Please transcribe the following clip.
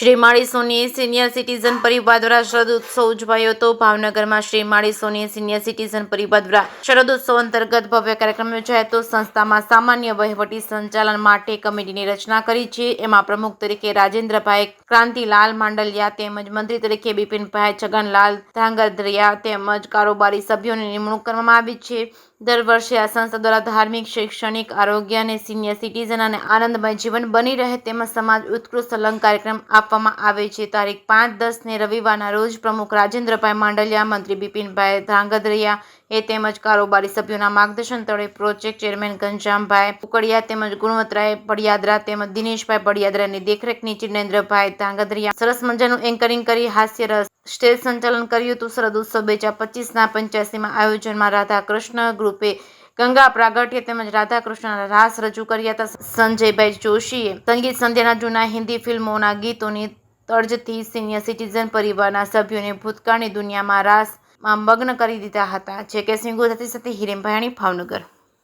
શ્રી માળી સોની senior citizen પરિવાર દ્વારા શરદોત્સવ ઉજવાયો હતો। ભાવનગરમાં શ્રી માળી સોની સિનિયર સિટીઝન પરિવાર દ્વારા શરદોત્સવ અંતર્ગત ભવ્ય કાર્યક્રમ યોજાયો હતો। સંસ્થામાં સામાન્ય વહીવટી સંચાલન માટે કમિટીની રચના કરી છે। એમાં પ્રમુખ તરીકે રાજેન્દ્રભાઈ ક્રાંતિલાલ માંડલિયા તેમજ મંત્રી તરીકે બિપિનભાઈ છગનલાલ ધ્રાંગધ્રિયા તેમજ કારોબારી સભ્યોની નિમણૂક કરવામાં આવી છે। દર વર્ષે આ સંસ્થા દ્વારા ધાર્મિક, શૈક્ષણિક, આરોગ્ય અને સિનિયર સિટીઝન અને આનંદમય જીવન બની રહે તેમજ સમાજ ઉત્કૃષ્ટ અલંગ કાર્યક્રમ આપવામાં આવે છે। તારીખ 5-10 ને રવિવારના રોજ પ્રમુખ રાજેન્દ્રભાઈ માંડલિયા, મંત્રી બિપિનભાઈ ધ્રાંગધ્રિયા તેમજ કારોબારી સભ્યોના માર્ગદર્શન તળે પ્રોજેક્ટ ચેરમેન ઘનશ્યામભાઈ કુકડિયા તેમજ ગુણવંતરાય પડિયાદરા તેમજ દિનેશભાઈ પડિયાદરાની દેખરેખ નીચે નરેન્દ્રભાઈ ધ્રાંગધ્રિયા સરસ મજાનું એન્કરિંગ કરી હાસ્યરસ સ્ટેજ સંચાલન કર્યું હતું। શરદોત્સવ 2025ના 85મા આયોજનમાં રાધાકૃષ્ણ ગ્રુપે ગંગા પ્રાગટ્ય તેમજ રાધાકૃષ્ણના રાસ રજૂ કર્યા હતા। સંજયભાઈ જોશીએ સંગીત સંધ્યાના જૂના હિન્દી ફિલ્મોના ગીતોની તર્જથી સિનિયર સિટીઝન પરિવારના સભ્યોને ભૂતકાળની દુનિયામાં રાસમાં મગ્ન કરી દીધા હતા। જે કે સિંહ ગુજરાતી સાથે હિરેન ભાયાણી, ભાવનગર।